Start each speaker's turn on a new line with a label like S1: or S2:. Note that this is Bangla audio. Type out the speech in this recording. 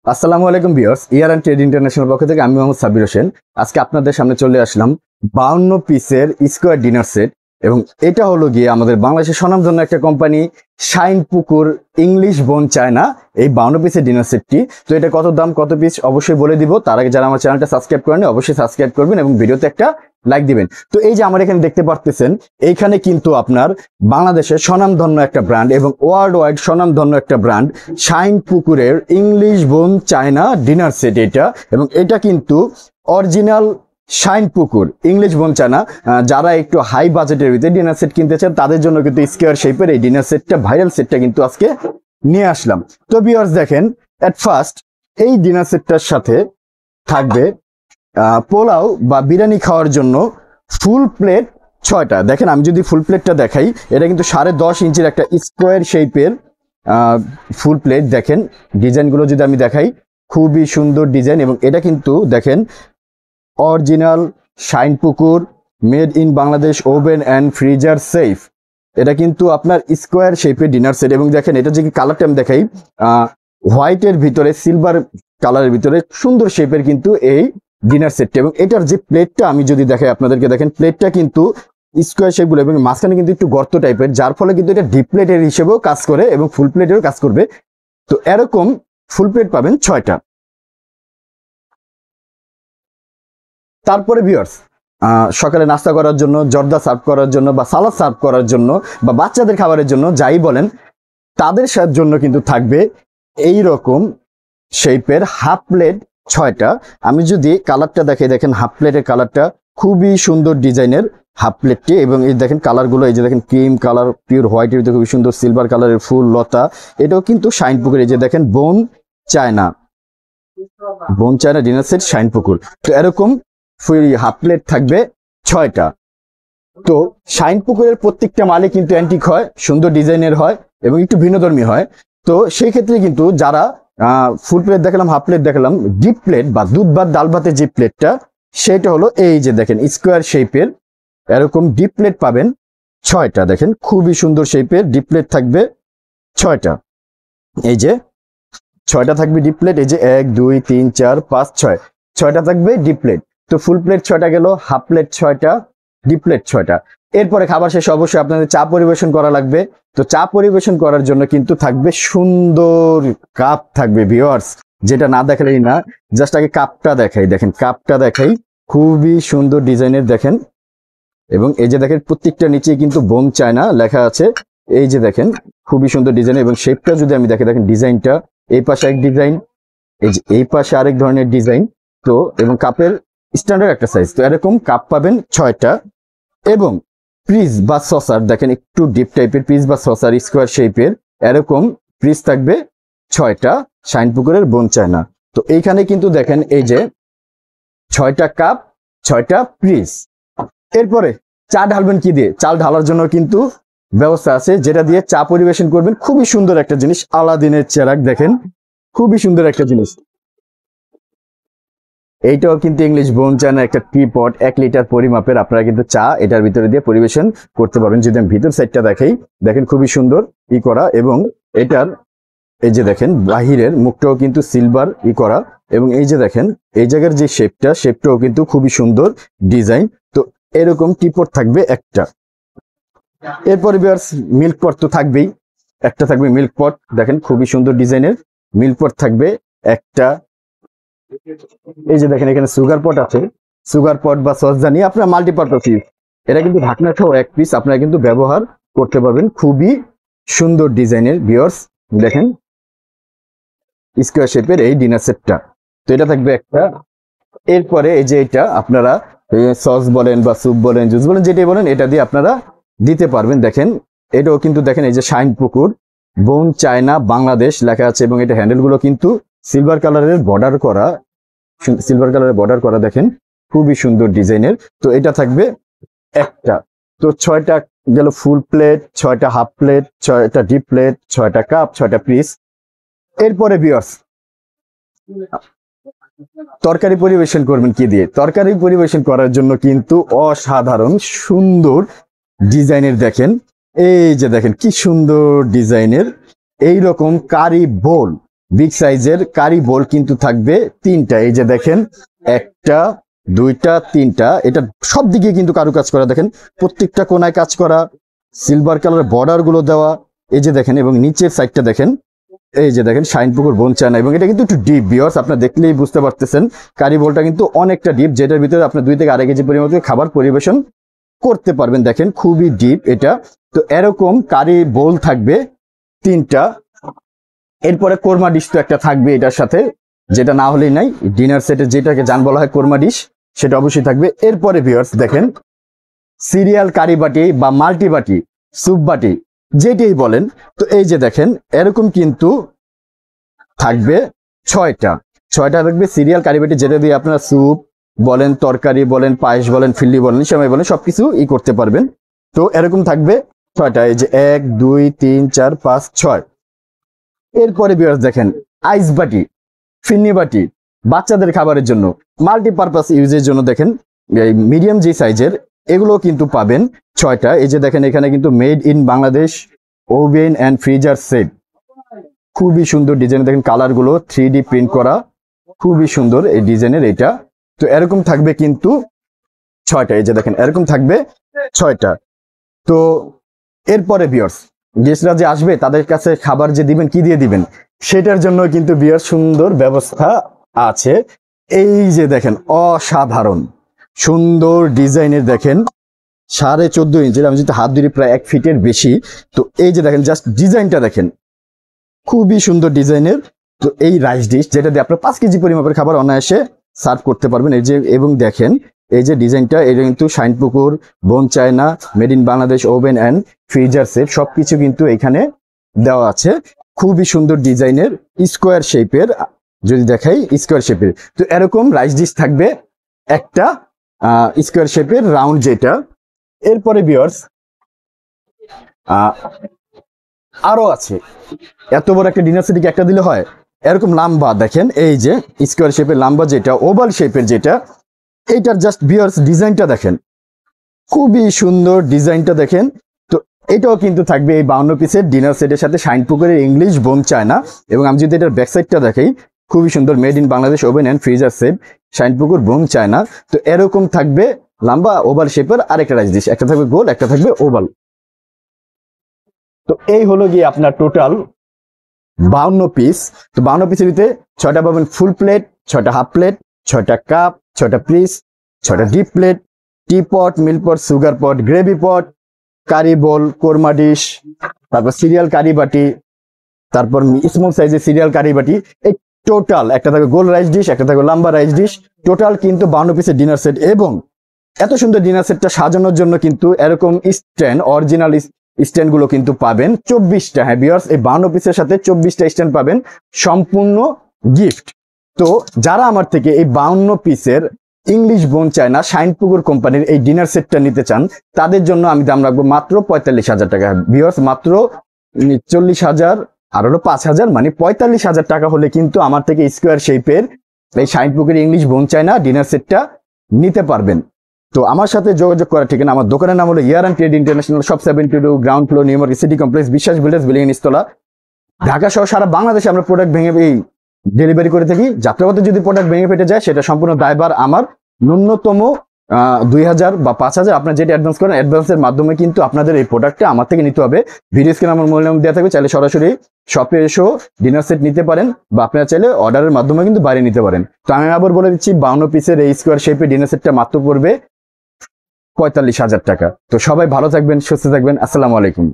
S1: আসসালামু আলাইকুম viewers, year and trade international পক্ষ থেকে আমি মোহাম্মদ সাব্বির হোসেন। আজকে আপনাদের সামনে চলে আসলাম 52 পিসের স্কোয়ার ডিনার সেট, এবং এটা হলো গিয়ে আমাদের বাংলাদেশের স্বনামধন্য একটা কোম্পানি শাইন পুকুর ইংলিশ বোন চায়না এই 52 পিসের ডিনার সেটটি। তো এটা কত দাম, কত পিস অবশ্যই বলে দিব। তার আগে যারা আমার চ্যানেলটা সাবস্ক্রাইব করেন অবশ্যই সাবস্ক্রাইব করবেন এবং ভিডিওতে একটা লাইক দিবেন। তো এই যে আমার এখানে দেখতে পারতেছেন, এইখানে কিন্তু আপনার বাংলাদেশের স্বনামধন্য একটা ব্র্যান্ড এবং ওয়ার্ল্ড ওয়াইড স্বনামধন্য একটা ব্র্যান্ড শাইন পুকুরের English bone china dinner set এটা, এবং এটা কিন্তু অরিজিনাল শাইন পুকুর ইংলিশ বোন চায়না। যারা একটু হাই বাজেটের ভিতরে ডিনার সেট কিনতে চান তাদের জন্য কিন্তু স্কোয়ার শেপের এই ডিনার সেটটা, ভাইরাল সেটটা কিন্তু আজকে নিয়ে আসলাম। তো ভিউয়ার্স দেখেন, এট ফার্স্ট এই ডিনার সেটটার সাথে থাকবে পোলাও বা বিরিয়ানি খাওয়ার জন্য ফুল প্লেট 6টা। দেখেন আমি যদি ফুল প্লেটটা দেখাই, এটা কিন্তু 10.5 ইঞ্চির একটা স্কোয়ার শেপের ফুল প্লেট। দেখেন ডিজাইনগুলো যদি আমি দেখাই, খুবই সুন্দর ডিজাইন, এবং এটা কিন্তু দেখেন অরিজিনাল শাইন পুকুর made in Bangladesh, oven and freezer safe. এটা কিন্তু আপনার স্কোয়ার শেপের ডিনার সেট, এবং দেখেন এটা যে কালারটা আমি দেখাই, হোয়াইটের ভিতরে সিলভার কালারের ভিতরে সুন্দর শেপের কিন্তু এই ডিনার সেটটা। এবং এটার যে প্লেটটা আমি যদি দেখাই আপনাদেরকে, দেখেন প্লেটটা কিন্তু স্কোয়ার শেপগুলো এবং মাঝখানে কিন্তু একটু গর্ত টাইপের, যার ফলে কিন্তু এটা ডিপ প্লেটের হিসেবেও কাজ করে এবং ফুল প্লেটেরও কাজ করবে। তো এরকম ফুল প্লেট পাবেন 6টা। তারপরে ভিউয়ার্স, সকালে নাস্তা করার জন্য, জর্দা সার্ভ করার জন্য, বা সালাদ সার্ভ করার জন্য, বা বাচ্চাদের খাবারের জন্য, যাই বলেন, তাদের জন্য কিন্তু থাকবে এই রকম শেপের হাফ প্লেট 6টা। আমি যদি কালারটা দেখাই, দেখেন হাফ প্লেটের কালারটা খুবই সুন্দর ডিজাইনের হাফ প্লেটটি, এবং এই দেখেন কালারগুলো, এই যে দেখেন ক্রিম কালার, পিওর হোয়াইটের ভিতরে খুবই সুন্দর সিলভার কালারের ফুল লতা। এটাও কিন্তু শাইন পুকুর, এই যে দেখেন bone china dinner set shine পুকুর। তো এরকম হাফ প্লেট থাকবে 6টা। তো শাইন পুকুরের প্রত্যেকটা মালে কিন্তু অ্যান্টিক হয়, সুন্দর ডিজাইনের হয় এবং একটু ভিন্নধর্মী হয়। তো সেই ক্ষেত্রে কিন্তু যারা ফুল প্লেট দেখালাম, হাফ প্লেট দেখালাম, ডিপ প্লেট বা দুধ ভাত ডাল ভাতের যে প্লেটটা, সেটা হলো এই যে দেখেন স্কোয়ার শেপের এরকম ডিপ প্লেট পাবেন 6টা। দেখেন খুবই সুন্দর শেপের ডিপ প্লেট থাকবে 6টা। এই যে 6টা থাকবে ডিপ প্লেট, এই যে 1 2 3 4 5 6, 6টা থাকবে ডিপ প্লেট। তো ফুল প্লেট 6টা গেল, হাফ প্লেট 6টা, ডিপ প্লেট 6টা। এরপরে খাবার শেষে অবশ্যই আপনাদের চা পরিবেশন করা লাগবে। তো চা পরিবেশন করার জন্য কিন্তু থাকবে সুন্দর কাপ থাকবে ভিউয়ার্স, যেটা না দেখালেই না। জাস্ট আগে কাপটা দেখাই, দেখেন কাপটা দেখাই, খুবই সুন্দর ডিজাইনের দেখেন। এবং এই যে দেখেন প্রত্যেকটা নিচে কিন্তু বোন চায়না লেখা আছে। এই যে দেখেন খুবই সুন্দর ডিজাইন, এবং শেপটা যদি আমি দেখি, দেখেন ডিজাইনটা এই পাশে এক ডিজাইন, এই যে এই পাশে আরেক ধরনের ডিজাইন। তো এবং কাপের স্ট্যান্ডার্ড একটা সাইজ। তো এরকম কাপ পাবেন 6টা। এবং পিস বা সসার, দেখেন একটু ডিপ টাইপের পিস বা সসার স্কোয়ার শেপের এরকম পিস থাকবে 6টা শাইন পুকুরের বোন চায়না। তো এইখানে কিন্তু দেখেন এই যে 6টা কাপ, 6টা পিস। এরপরে চা ঢালবেন কি দিয়ে? চাল ঢালার জন্য কিন্তু ব্যবস্থা আছে, যেটা দিয়ে চা পরিবেশন করবেন। খুবই সুন্দর একটা জিনিস, আলাদিনের চেরাগ, দেখেন খুবই সুন্দর একটা জিনিস। এইটাও কিন্তু ইংলিশ বোন চায়না একটা টি পট, 1 লিটার পরিমাপের। আপনারা কিন্তু চা এটার ভিতরে দিয়ে পরিবেশন করতে পারবেন। যদি আমি ভিতর সাইডটা দেখাই, দেখেন খুবই সুন্দর করা, এবং এটার এই যে দেখেন বাহিরের মুখটাও কিন্তু সিলভার করা, এবং এই যে দেখেন এই জায়গার যে শেপটাও কিন্তু খুবই সুন্দর ডিজাইন। তো এরকম টিপট থাকবে একটা। এরপরে ভিউয়ার্স মিল্ক পট তো থাকবেই, একটা থাকবে মিল্ক পট, দেখেন খুবই সুন্দর ডিজাইনের মিল্ক পট থাকবে একটা। এই যে দেখেন এখানে সুগার পট আছে, সুগার পট বা সসদানি আপনার মাল্টিপারপাস ইউজ। এটা কিন্তু ঢাকনা সহ এক পিস আপনারা কিন্তু ব্যবহার করতে পারবেন। খুবই সুন্দর ডিজাইনের ভিউয়ার্স, দেখেন স্কোয়ার শেপের এই ডিনার সেটটা। তো এটা থাকবে একটা। এরপরে এই যে এটা আপনারা সস বলেন বা স্যুপ বলেন, জুস বলেন, যেটাই বলেন, এটা দিয়ে আপনারা দিতে পারবেন। দেখেন এটাও কিন্তু দেখেন এই যে শাইন পুকুর বোন চায়না বাংলাদেশ লেখা আছে, এবং এটা হ্যান্ডেলগুলো কিন্তু সিলভার কালারের বর্ডার করা, দেখেন খুবই সুন্দর ডিজাইনের। তো এটা থাকবে একটা। তো 6টা গেল ফুল প্লেট, 6টা হাফ প্লেট, 6টা ডিপ প্লেট, 6টা কাপ, 6টা পিস। এরপরে ভিউয়ার্স তরকারি পরিবেশন করবেন কি দিয়ে? তরকারি পরিবেশন করার জন্য কিন্তু অসাধারণ সুন্দর ডিজাইনের, দেখেন এই যে দেখেন কি সুন্দর ডিজাইনের এইরকম কারি বোল, বিগ সাইজের কারি বোল কিন্তু থাকবে 3টা। এই যে দেখেন 1টা 2টা 3টা, এটা সব দিকে কিন্তু কারুকাজ করা, দেখেন প্রত্যেকটা কোনায় কাজ করা, সিলভার কালার বর্ডার গুলো দেওয়া। এই যে দেখেন, এবং নিচের সাইডটা দেখেন, এই যে দেখেন শাইনপুকুর বোন চায়না, এবং এটা কিন্তু একটু ডিপ ভিউয়ার্স, আপনারা দেখলেই বুঝতে পারতেছেন কারি বোলটা কিন্তু অনেকটা ডিপ, যেটার ভিতরে আপনার 2 থেকে 2.5 কেজি পরিমাণ খাবার পরিবেশন করতে পারবেন। দেখেন খুবই ডিপ এটা। তো এরকম কারি বোল থাকবে 3টা। এরপরে কোরমা ডিশ তো একটা থাকবে এটার সাথে, যেটা না হলেই নাই। ডিনার সেটে যেটাকে জান বলা হয় কোরমা ডিশ, সেটা অবশ্যই থাকবে। এরপরে ভিউয়ার্স দেখেন সিরিয়াল কারি বাটি বা মাল্টি বাটি, স্যুপ বাটি, যেটাই বলেন। তো এই যে দেখেন এরকম কিন্তু থাকবে 6টা থাকবে সিরিয়াল কারি বাটি, যেটা দিয়ে আপনারা স্যুপ বলেন, তরকারি বলেন, পায়েস বলেন, ফিল্লি বলেন, সেমাই বলেন, সবকিছু করতে পারবেন। তো এরকম থাকবে 6টা। এই যে 1 2 3 4 5 6। এরপরে ভিউয়ার্স দেখেন আইস বাটি, ফিন্নি বাটি, বাচ্চাদের খাবারের জন্য, মাল্টিপারপাস ইউজের জন্য দেখেন এই মিডিয়াম যে সাইজের, এগুলো কিন্তু পাবেন 6টা। এই যে দেখেন এখানে কিন্তু made in Bangladesh oven and freezer set, খুবই সুন্দর ডিজাইন, দেখেন কালার গুলো 3D প্রিন্ট করা, খুবই সুন্দর এই ডিজাইনের এটা। তো এরকম থাকবে কিন্তু 6টা। এই যে দেখেন এরকম থাকবে 6টা। তো এরপরে ভিউয়ার্স গেস্টরা যে আসবে তাদের কাছে খাবার যে দিবেন, কি দিয়ে দিবেন, সেটার জন্য কিন্তু ভিউয়ার্স সুন্দর ব্যবস্থা আছে। এই যে দেখেন অসাধারণ সুন্দর ডিজাইনের, দেখেন 14.5 ইঞ্চের, আমি যদি হাত ধরি প্রায় 1 ফিটের বেশি। তো এই যে দেখেন জাস্ট ডিজাইনটা দেখেন, খুবই সুন্দর ডিজাইনের। তো এই রাইস ডিশ, যেটা দিয়ে আপনার 5 কেজি পরিমাপের খাবার অনায়াসে সার্ভ করতে পারবেন। এই যে, এবং দেখেন এই যে ডিজাইনটা, এটা কিন্তু Shinepukur bone china made in Bangladesh oven and freezer set, সবকিছু কিন্তু এখানে দেওয়া আছে। খুবই সুন্দর ডিজাইনের, স্কোয়ার শেপের, যদি দেখাই স্কোয়ার শেপের। তো এরকম রাইস ডিশ থাকবে একটা স্কোয়ার শেপের রাউন্ড যেটা। এরপরে ভিউয়ার্স আরো আছে, এত বড় একটা ডিনার সেটে একটা দিলে হয়, এরকম লাম্বা দেখেন, এই যে স্কোয়ার শেপের লাম্বা যেটা, ওভাল শেপের যেটা, এইটার জাস্ট ভিউয়ার্স ডিজাইনটা দেখেন, খুবই সুন্দর ডিজাইনটা দেখেন। তো এটাও কিন্তু থাকবে এই 52 পিসের ডিনার সেটের সাথে শাইনপুকুরের ইংলিশ বোন চায়না। এবং আমি যদি এটার ব্যাকসাইডটা দেখাই, খুবই সুন্দর made in Bangladesh oven and freezer set Shinepukur bone china. তো এরকম থাকবে লাম্বা ওভাল শেপের আরেকটা রাইস ডিশ, একটা থাকবে গোল, একটা থাকবে ওভাল। তো এই হলো গিয়ে আপনার টোটাল 52 পিস। তো 52 পিসের ভিতরে 6টা পাবেন ফুল প্লেট, 6টা হাফ প্লেট, 6টা কাপ, 6টা পিস, 6টা deep plate, tea pot, meal pot, sugar pot, gravy pot, curry bowl, korma dish, তারপর সিরিয়াল কারি বাটি, তারপর স্মল সাইজের সিরিয়াল কারি বাটি। এই টোটাল একটা থাকবে গোল রাইস ডিশ, একটা থাকবে লম্বা রাইস ডিশ, টোটাল কিন্তু 52 পিসের ডিনার সেট। এবং এত সুন্দর ডিনার সেটটা সাজানোর জন্য কিন্তু এরকম স্ট্যান্ড, অরিজিনাল স্ট্যান্ড গুলো কিন্তু পাবেন 24টা। হ্যাঁ ভিউয়ার্স, এই 52 পিসের সাথে 24টা স্ট্যান্ড পাবেন সম্পূর্ণ গিফট। তো যারা আমার থেকে এই 52 পিসের ইংলিশ বোন চায়না শাইনপুকুর কোম্পানির এই ডিনার সেটটা নিতে চান, তাদের জন্য আমি দাম রাখবো মাত্র 45,000 টাকা। ভিউয়ার্স মাত্র 40,000 আর হলো 5,000, মানে 45,000 টাকা হলে কিন্তু আমার থেকে স্কোয়ার শেপের এই Shinepukur English bone china dinner সেটটা নিতে পারবেন। তো আমার সাথে যোগাযোগ করার ঠিকানা, আমার দোকানের নাম হলো year and trade international, shop 72, ground floor, new market city complex, Biswas builders, building নিচতলা, ঢাকা সহ সারা বাংলাদেশে আমরা প্রোডাক্ট ভেঙে এই ডেলিভারি করে থাকি। যাত্রাপথে যদি প্রোডাক্ট ভেঙে ফেটে যায়, সেটা সম্পূর্ণ দায়ভার আমার। ন্যূনতম 2,000 বা 5,000 আপনার যেটা অ্যাডভান্স করেন, অ্যাডভান্সের মাধ্যমে কিন্তু আপনাদের এই প্রোডাক্টটা আমার থেকে নিতে হবে। ভিডিও স্ক্রিনে আমার মোবাইল নাম্বার দেওয়া থাকবে, চাইলে সরাসরি শপে এসেও ডিনার সেট নিতে পারেন, বা আপনারা চাইলে অর্ডারের মাধ্যমে কিন্তু বাইরে নিতে পারেন। তো আমি আবার বলে দিচ্ছি, 52 পিসের এই স্কোয়ার শেপের ডিনার সেটটা মাত্র পড়বে 45,000 টাকা। তো সবাই ভালো থাকবেন, সুস্থ থাকবেন, আসসালামু আলাইকুম।